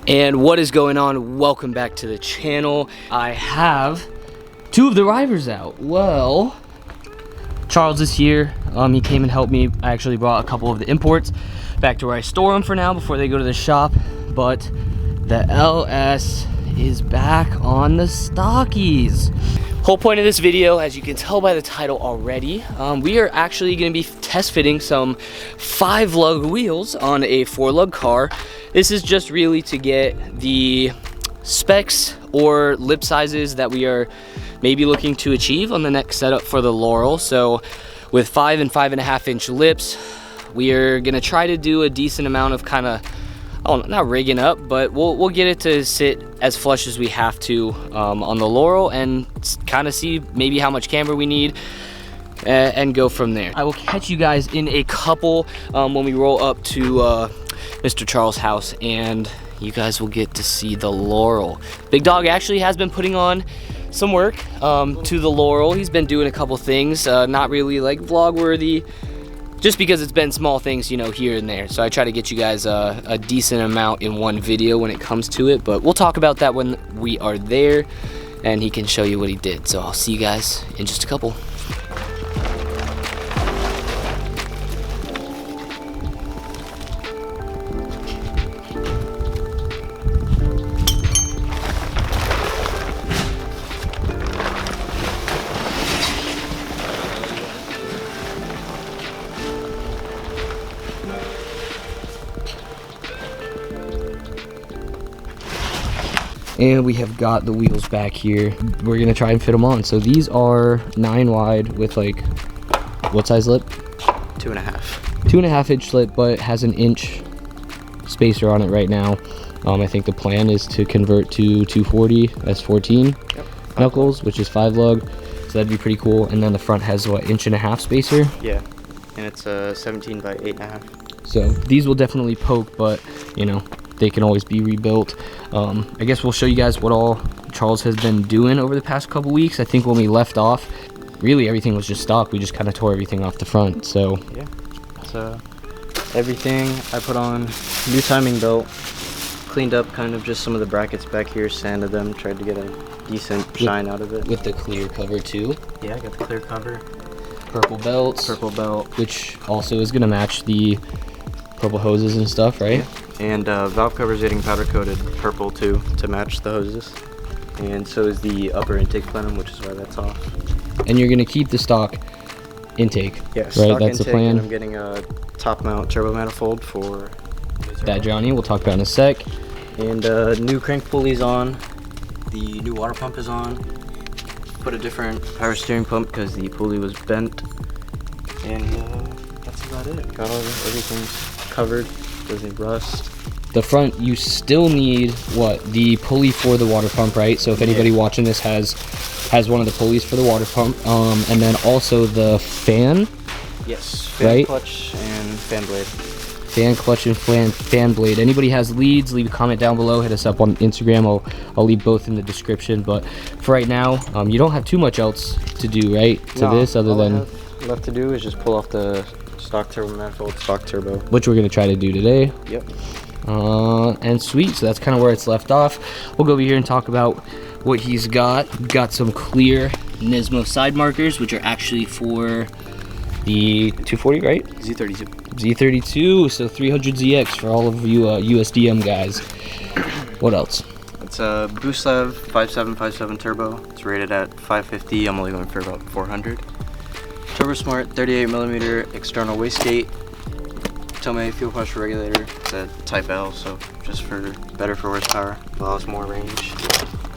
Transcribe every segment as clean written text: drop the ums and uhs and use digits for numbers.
And what is going on? Welcome back to the channel. I have two of the rivers out. Well, Charles is here. He came and helped me. I actually brought a couple of the imports back to where I store them for now before they go to the shop. But the LS is back on the stockies. Whole point of this video, as you can tell by the title already, we are actually going to be test fitting some 5-lug wheels on a 4-lug car. This is just really to get the specs or lip sizes that we are maybe looking to achieve on the next setup for the Laurel. So with 5 and 5.5 inch lips, we are going to try to do a decent amount of kind of, not rigging up, but we'll get it to sit as flush as we have to on the Laurel and kind of see maybe how much camber we need and go from there. I will catch you guys in a couple when we roll up to Mr. Charles' house, and you guys will get to see the Laurel. Big Dog actually has been putting on some work to the Laurel. He's been doing a couple things, not really like vlog worthy, just because it's been small things, you know, here and there. So I try to get you guys a decent amount in one video when it comes to it, but we'll talk about that when we are there and he can show you what he did. So I'll see you guys in just a couple. And we have got the wheels back here. We're gonna try and fit them on. So these are 9 wide with like, what size lip? 2.5. 2.5 inch lip, but it has an inch spacer on it right now. I think the plan is to convert to 240 S14 knuckles, which is 5-lug. So that'd be pretty cool. And then the front has what, 1.5 inch spacer? Yeah, and it's 17 by 8.5. So these will definitely poke, but you know, they can always be rebuilt. I guess we'll show you guys what all Charles has been doing over the past couple weeks. I think when we left off, really everything was just stock. We just kind of tore everything off the front. So yeah, so everything I put on, new timing belt, cleaned up kind of just some of the brackets back here, sanded them, tried to get a decent shine out of it. With the clear cover too. Yeah, I got the clear cover. Purple belts. Purple belt. Which also is gonna match the purple hoses and stuff, right? Yeah. And valve covers getting powder coated purple too to match the hoses, and so is the upper intake plenum, which is why that's off. And you're gonna keep the stock intake, yeah, right? Stock That's intake, the plan. And I'm getting a top mount turbo manifold for that Johnny we'll talk about in a sec. And new crank pulleys on. The new water pump is on. Put a different power steering pump because the pulley was bent. And that's about it. Got everything's covered. Doesn't rust. The front, you still need what, the pulley for the water pump, right? So if anybody watching this has one of the pulleys for the water pump, and then also the fan. Yes, fan, right? Clutch and fan blade. Fan clutch and fan blade. Anybody has leads, leave a comment down below. Hit us up on Instagram. I'll leave both in the description. But for right now, you don't have too much else to do, right? To this, other than all I have left to do is just pull off the stock turbo manifold, stock turbo, which we're gonna try to do today. Yep. And sweet, so that's kind of where it's left off. We'll go over here and talk about what he's got. Got some clear Nismo side markers, which are actually for the 240, right? Z32. Z32, so 300ZX for all of you USDM guys. What else? It's a Boostlev 5757 turbo. It's rated at 550. I'm only going for about 400. Turbo Smart 38mm external wastegate. Tomei fuel pressure regulator. It's a Type L, so just for better for horsepower, allows more range.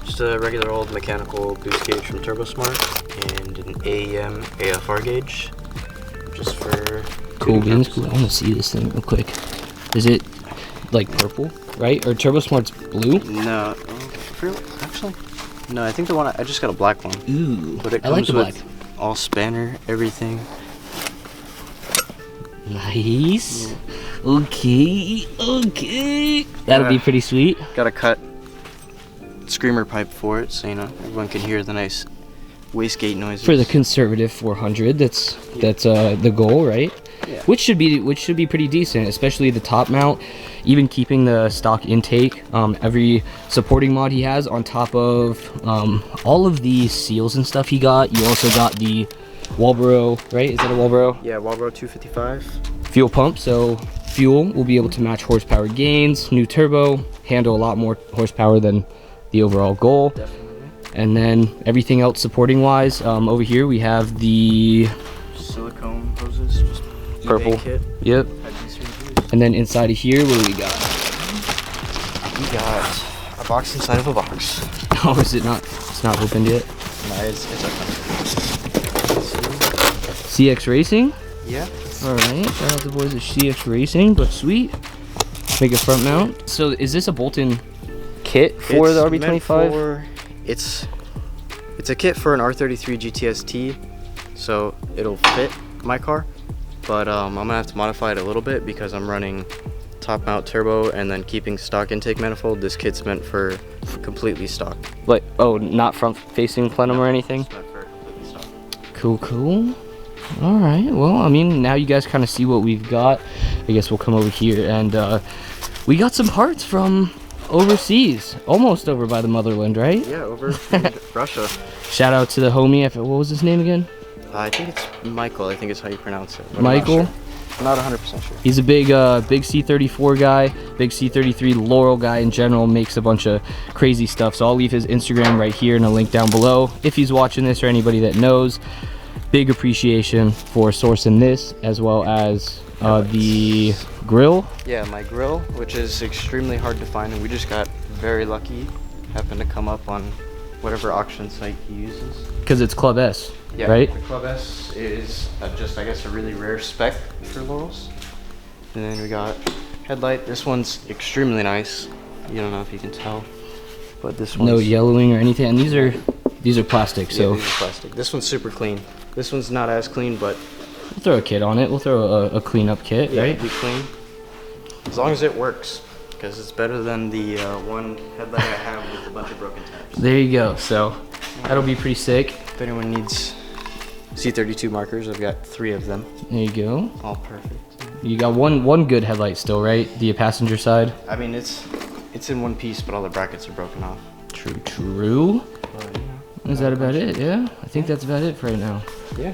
Just a regular old mechanical boost gauge from Turbo Smart, and an AEM AFR gauge, just for cool beans. Cool. I want to see this thing real quick. Is it like purple, right? Or Turbo Smart's blue? No, actually, no. I think the one I just got a black one. Ooh, but it I like comes the black. with all spanner, everything. Nice. Yeah. Okay. That'll be pretty sweet. Got a cut screamer pipe for it, so you know everyone can hear the nice wastegate noises. For the conservative 400, that's the goal, right? Yeah. which should be pretty decent, especially the top mount, even keeping the stock intake. Every supporting mod he has on top of all of the seals and stuff he got. You also got the Walbro, right? Is that a Walbro? Yeah, Walbro 255. Fuel pump, so fuel will be able to match horsepower gains. New turbo, handle a lot more horsepower than the overall goal. Definitely. And then everything else supporting wise, over here we have the Silicone hoses, just purple. kit. Yep. And then inside of here, what do we got? We got a box inside of a box. Oh, is it not? It's not opened yet. No, it's CX Racing. yeah. All right. Shout out to the boys at CX Racing, but sweet. Make a front mount. So is this a bolt-in kit for It's the meant RB25? for- It's a kit for an R33 GTS-T, so it'll fit my car. But I'm gonna have to modify it a little bit because I'm running top mount turbo and then keeping stock intake manifold. This kit's meant for completely stock. Like, oh, not front-facing plenum or anything? It's meant for completely stock. Cool, cool. All right. Well, I mean, now you guys kind of see what we've got. I guess we'll come over here and we got some parts from overseas, almost over by the motherland, right? Yeah, over in Russia. Shout out to the homie. What was his name again? I think it's Michael. I think is how you pronounce it. but I'm Michael. not 100% sure. He's a big C34 guy, big C33 Laurel guy in general, makes a bunch of crazy stuff. So I'll leave his Instagram right here and a link down below if he's watching this or anybody that knows. Big appreciation for sourcing this, as well as the grill. Yeah, my grill, which is extremely hard to find, and we just got very lucky. Happened to come up on whatever auction site he uses. Because it's Club S, Yeah, right? the Club S is just, I guess, a really rare spec for Laurels. And then we got headlight. This one's extremely nice. You don't know if you can tell, but this one's No yellowing or anything. And these are plastic, yeah, so these are plastic. This one's super clean. This one's not as clean, but we'll throw a kit on it. We'll throw a cleanup kit, yeah, right? it'll be clean as long as it works, because it's better than the one headlight I have with a bunch of broken tabs. There you go. So that'll be pretty sick. If anyone needs C32 markers, I've got 3 of them. There you go. All perfect. You got one good headlight still, right? The passenger side. I mean, it's in one piece, but all the brackets are broken off. True. But, Is that about it? Yeah, I think that's about it for right now. yeah.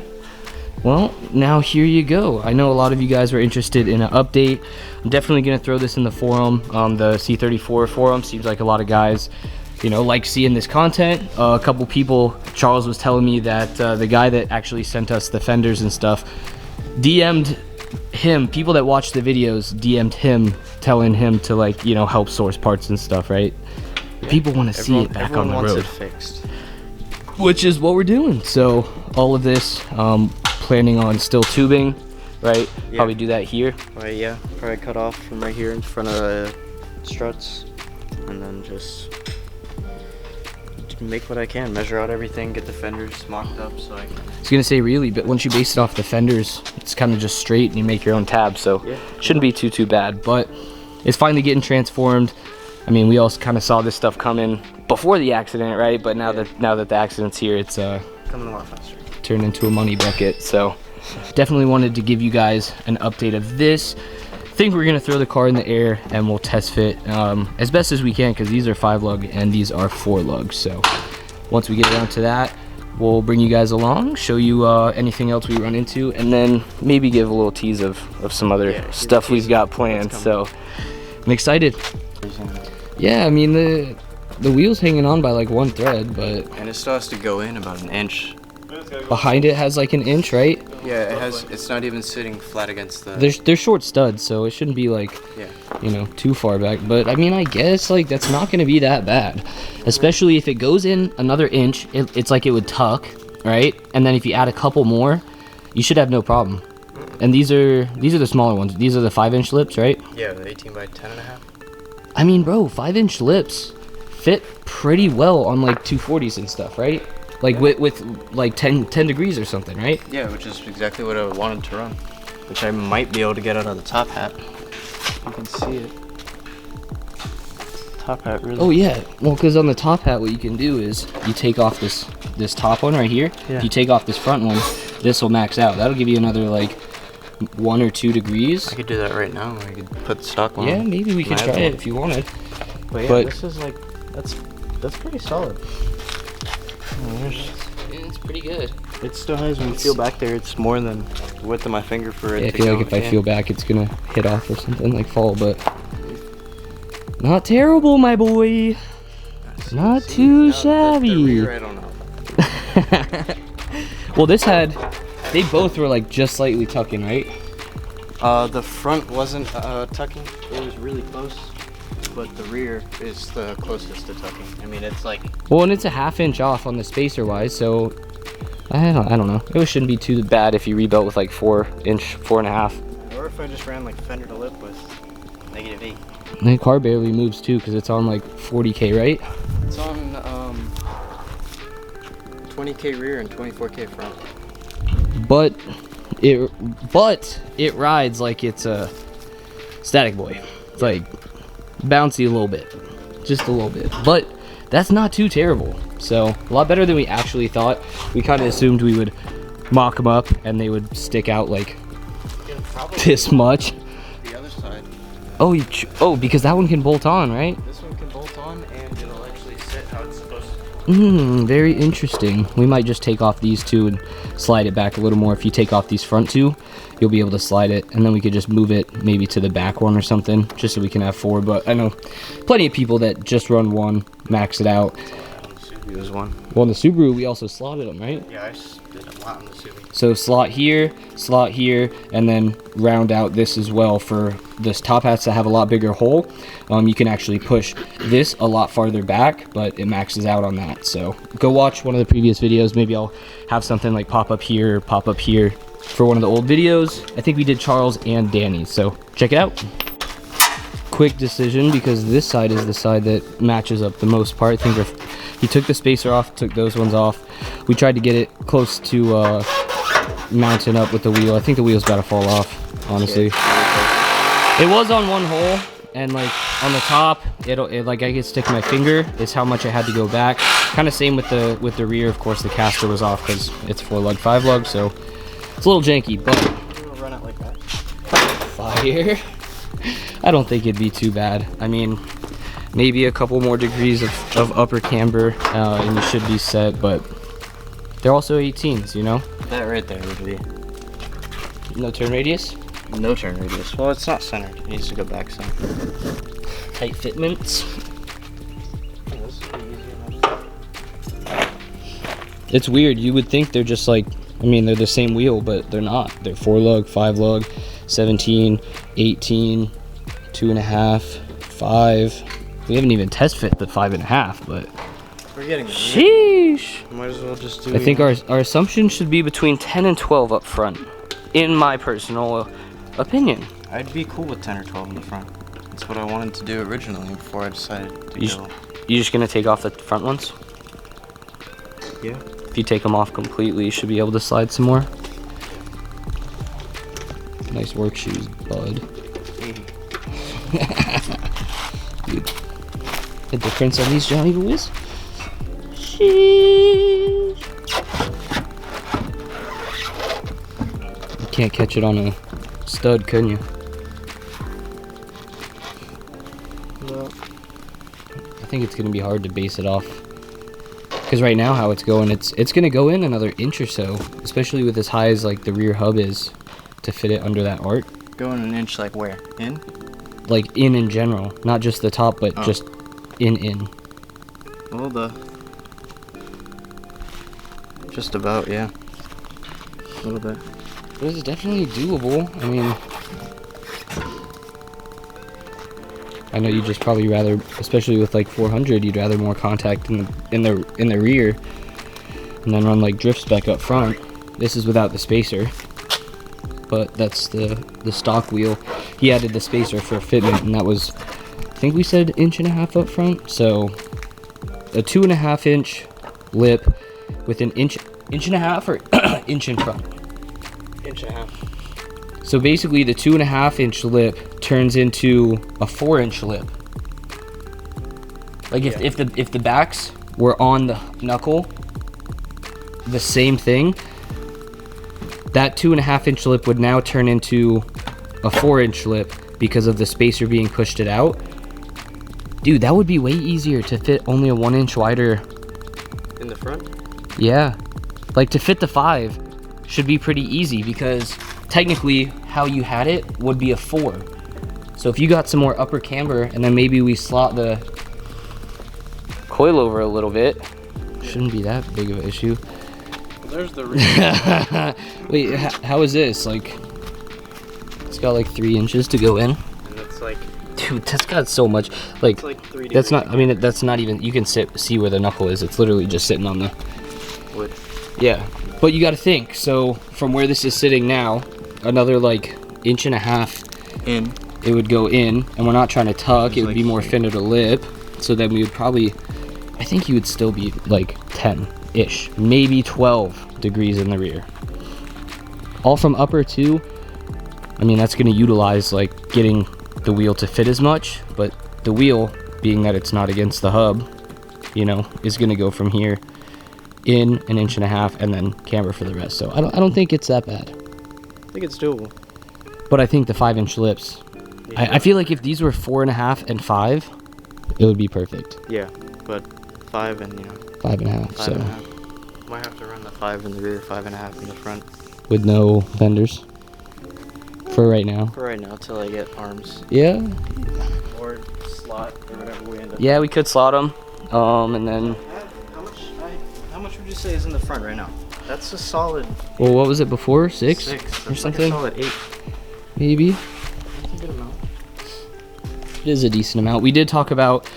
Well, now here you go. I know a lot of you guys were interested in an update. I'm definitely gonna throw this in the forum, the C34 forum. Seems like a lot of guys, you know, like seeing this content. A couple people, Charles was telling me that the guy that actually sent us the fenders and stuff, DM'd him, people that watched the videos DM'd him, telling him to, like, you know, help source parts and stuff, right? Yeah. People want to see it back on the wants road, it fixed. which is what we're doing. So all of this, planning on still tubing, right? Yeah. Probably do that here. Right, yeah. Probably cut off from right here in front of the struts, and then just make what I can, measure out everything, get the fenders mocked up so I can. I was gonna say really, but once you base it off the fenders, it's kind of just straight and you make your own tab, so Yeah. shouldn't be too bad. But it's finally getting transformed. I mean, we also kind of saw this stuff coming before the accident, right? But now that the accident's here, it's Coming a lot faster. turned into a money bucket. So definitely wanted to give you guys an update of this. Think we're gonna throw the car in the air and we'll test fit as best as we can, because these are 5 lug and these are 4 lugs. So once we get around to that, we'll bring you guys along, show you anything else we run into, and then maybe give a little tease of some other stuff we've got planned. So I'm excited. Yeah, I mean the wheel's hanging on by like 1 thread, but And it still has to go in about an inch. behind it has like an inch, right? Yeah, it has. It's not even sitting flat against the. They're short studs, so it shouldn't be like, Yeah. you know, too far back. But I mean, I guess like that's not going to be that bad, especially if it goes in another inch. It's like it would tuck, right? And then if you add a couple more, you should have no problem. And these are the smaller ones. These are the 5-inch lips, right? Yeah, the 18 by 10.5. I mean, bro, 5-inch lips fit pretty well on like 240s and stuff, right? Like with like 10 degrees or something, right? Yeah, which is exactly what I wanted to run, which I might be able to get out of the top hat. You can see it. Top hat really. Oh yeah, well, because on the top hat, what you can do is you take off this top one right here. Yeah. You take off this front one. This will max out. That'll give you another like 1 or 2 degrees. I could do that right now. I could put the stock one. Yeah, maybe we could try it if you wanted. But yeah, this is like, that's pretty solid. It's pretty good. It still has, when you feel back there, it's more than the width of my finger for it Yeah, I to feel go like if in. I feel back, it's gonna hit off or something, like fall, but not terrible, my boy. Not too shabby. The rear, I don't know. Well, they both were like just slightly tucking, right? The front wasn't tucking. It was really close, but the rear is the closest to tucking. I mean, it's like... Well, and it's a 1/2 inch off on the spacer wise, so I don't know. It shouldn't be too bad if you rebuilt with like 4.5. Or if I just ran like fender to lip with -8. And the car barely moves too, because it's on like 40K, right? It's on 20K rear and 24K front. But it rides like it's a Static Boy. It's like bouncy a little bit, just a little bit. But that's not too terrible. So a lot better than we actually thought. We kind of assumed we would mock them up and they would stick out like this much. The other side. Oh, because that one can bolt on, right? This one can bolt on and it'll actually sit how it's supposed to. Very interesting. We might just take off these two and slide it back a little more. If you take off these front two, you'll be able to slide it, and then we could just move it maybe to the back one or something, just so we can have 4. But I know plenty of people that just run 1, max it out. It was 1. Well, in the Subaru, we also slotted them, right? Yeah, I did a lot in the Subaru. So slot here, and then round out this as well for this top hats that have a lot bigger hole. You can actually push this a lot farther back, but it maxes out on that. So go watch one of the previous videos. Maybe I'll have something like pop up here for one of the old videos. I think we did Charles and Danny's, so check it out. Quick decision, because this side is the side that matches up the most part. I think he took the spacer off, took those ones off. We tried to get it close to mounting up with the wheel. I think the wheel's about to fall off, honestly. It was on one hole, and like on the top, it like I could stick my finger is how much I had to go back. Kind of same with the rear. Of course, the caster was off because it's 4-lug, 5-lug, so it's a little janky. But We'll run it like that. fire. I don't think it'd be too bad. I mean, maybe a couple more degrees of upper camber, and you should be set. But they're also 18s, you know. That right there would be No turn radius. no turn radius. Well, it's not centered. It needs to go back some. Tight fitments. It's weird. You would think they're just like, I mean, they're the same wheel, but they're not. They're 4-lug, 5-lug, 17, 18, 2.5, 5. We haven't even test fit the 5.5, but We're getting there. sheesh. Might as well just do. I think our assumption should be between 10 and 12 up front, in my personal opinion. I'd be cool with 10 or 12 in the front. That's what I wanted to do originally before I decided to go. You just gonna take off the front ones? Yeah. If you take them off completely, you should be able to slide some more. Nice work shoes, bud. Dude, the difference on these Johnny boys? Sheesh. You can't catch it on a stud, couldn't you? Well, I think it's gonna be hard to base it off. Because right now, how it's going, it's gonna go in another inch or so, especially with as high as like the rear hub is to fit it under that arc. going an inch like where? In? Like in general, not just the top, but just in. Well, just about, yeah. A little bit. But it's definitely doable. I mean, I know you just probably rather, especially with like 400, you'd rather more contact in the rear, and then run like drift spec up front. This is without the spacer, but that's the stock wheel. He added the spacer for fitment, and that was, I think we said 1.5 inches up front. So a 2.5 inch lip with an inch and a half, or inch in front. 1.5 inches. So basically, the 2.5 inch lip turns into a 4-inch lip. Like if the backs were on the knuckle, the same thing, that 2.5-inch lip would now turn into a 4-inch lip because of the spacer being pushed it out. Dude, that would be way easier to fit only a 1-inch wider. In the front? Yeah. Like to fit the 5 should be pretty easy because technically how you had it would be a 4. So if you got some more upper camber and then maybe we slot the coil over a little bit, shouldn't be that big of an issue. There's the rear. Wait, how is this? Like, it's got like 3 inches to go in. And it's like, dude, that's got so much. Like, it's like 3 that's not. I mean, that's not even. You can see where the knuckle is. It's literally just sitting on the wood. Yeah, but you got to think. So from where this is sitting now, another like 1.5 inches in. It would go in, and we're not trying to tuck. It would like be more fin of the lip. So then we would probably, I think you would still be like 10-ish, maybe 12 degrees in the rear. All from upper too. I mean, that's going to utilize like getting the wheel to fit as much, but the wheel, being that it's not against the hub, you know, is going to go from here in 1.5 inches and then camber for the rest. So I don't think it's that bad. I think it's doable. But I think the 5-inch lips, Yeah. I feel like if these were 4.5 and 5, it would be perfect. Yeah, but 5 and 5.5. 5 So and a half. Might have to run the 5 in the rear, 5.5 in the front. with no fenders for right now. For right now, till I get arms. Yeah. Or slot, or whatever we end up. Yeah, we could slot them. And then, How much would you say is in the front right now? That's a solid well, what was it before? 6 6 or That's something? Like a solid 8. Maybe. That's a good amount. It is a decent amount. We did talk about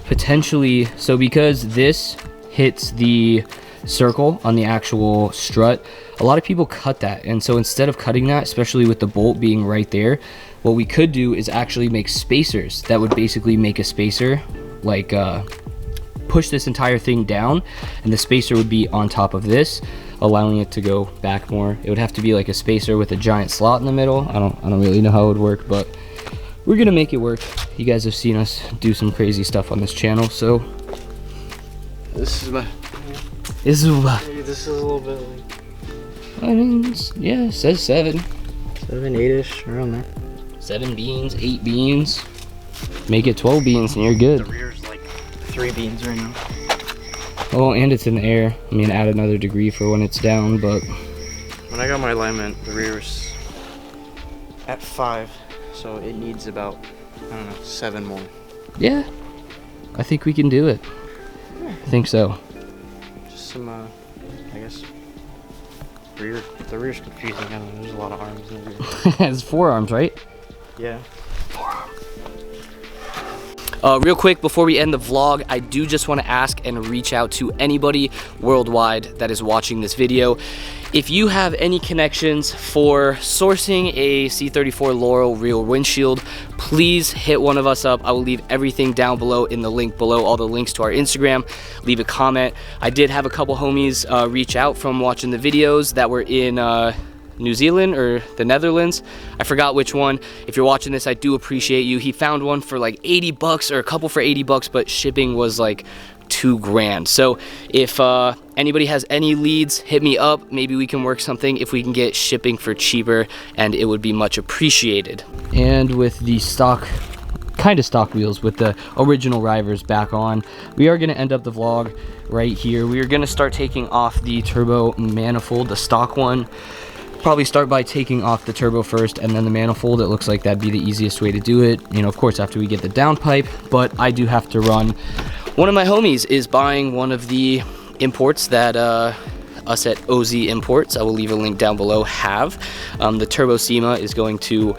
potentially, so because this hits the circle on the actual strut, a lot of people cut that. And so instead of cutting that, especially with the bolt being right there, what we could do is actually make spacers that would basically make a spacer, like push this entire thing down, and the spacer would be on top of this, allowing it to go back more. It would have to be like a spacer with a giant slot in the middle. I don't really know how it would work, but we're gonna make it work. You guys have seen us do some crazy stuff on this channel, so This is my. this is This is a little bit like I mean, yeah, it says 7. 7, 8-ish, around there. 7 beans, 8 beans. Make it 12 beans and you're The good. rear's like 3 beans right now. Oh, and it's in the air. I mean, add another degree for when it's down, but When I got my alignment, the rear's at 5, so it needs about, I don't know, 7 more. yeah, I think we can do it. I think so. Just some, I guess, rear. The rear's confusing. I don't know. There's a lot of arms in the rear. It's 4 arms, right? Yeah. Real quick, before we end the vlog, I do just want to ask and reach out to anybody worldwide that is watching this video. If you have any connections for sourcing a C34 Laurel rear windshield, please hit one of us up. I will leave everything down below in the link below, all the links to our Instagram. Leave a comment. I did have a couple homies reach out from watching the videos that were in New Zealand or the Netherlands. I forgot which one. If you're watching this, I do appreciate you. He found one for like 80 bucks or a couple for 80 bucks, but shipping was like $2,000. So if anybody has any leads, hit me up. Maybe we can work something if we can get shipping for cheaper, and it would be much appreciated. And with the stock, kind of stock wheels with the original rivers back on, we are going to end up the vlog right here. We are going to start taking off the turbo manifold, the stock one. Probably start by taking off the turbo first and then the manifold. It looks like that'd be the easiest way to do it, you know, of course after we get the downpipe. But I do have to run. One of my homies is buying one of the imports that us at OZ Imports, I will leave a link down below, have. The Turbo SEMA is going to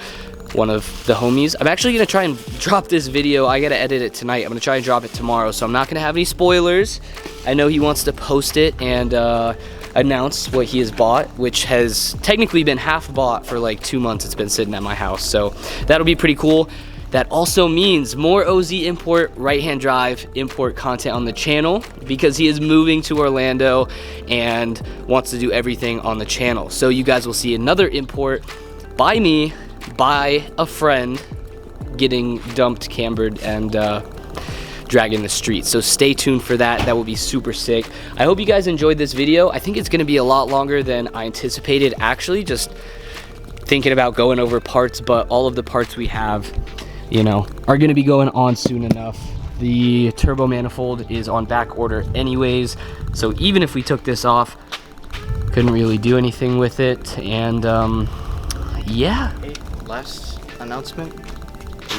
one of the homies. I'm actually gonna try and drop this video. I gotta edit it tonight. I'm gonna try and drop it tomorrow, so I'm not gonna have any spoilers. I know he wants to post it and announce what he has bought, which has technically been half bought for like 2 months. It's been sitting at my house, so that'll be pretty cool. That also means more OZ Import right-hand drive import content on the channel, because he is moving to Orlando and wants to do everything on the channel. So you guys will see another import by me, by a friend, getting dumped, cambered, and dragging the streets. So stay tuned for that. That will be super sick. I hope you guys enjoyed this video. I think it's gonna be a lot longer than I anticipated, actually, just thinking about going over parts, but all of the parts we have, you know, are gonna be going on soon enough. The turbo manifold is on back order anyways, so even if we took this off, couldn't really do anything with it. And yeah. Last announcement,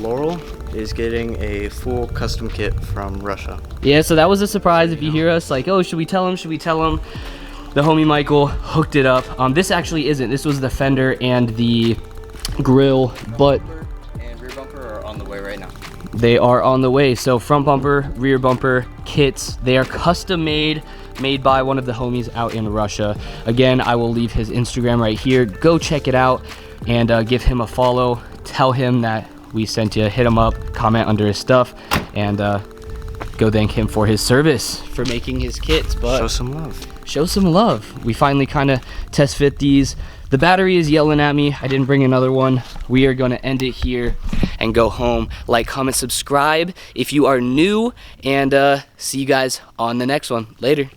Laurel is getting a full custom kit from Russia. Yeah, so that was a surprise. If you hear us like, oh, should we tell him, the homie Michael hooked it up. This actually isn't, this was the fender and the grill, but and rear bumper are on the way right now. They are on the way. So front bumper, rear bumper kits, they are custom made by one of the homies out in Russia. Again, I will leave his Instagram right here. Go check it out and give him a follow. Tell him that we sent you. Hit him up, comment under his stuff, and go thank him for his service for making his kits. But show some love. Show some love. We finally kind of test fit these. The battery is yelling at me. I didn't bring another one. We are going to end it here and go home. Like, comment, subscribe if you are new, and see you guys on the next one. Later.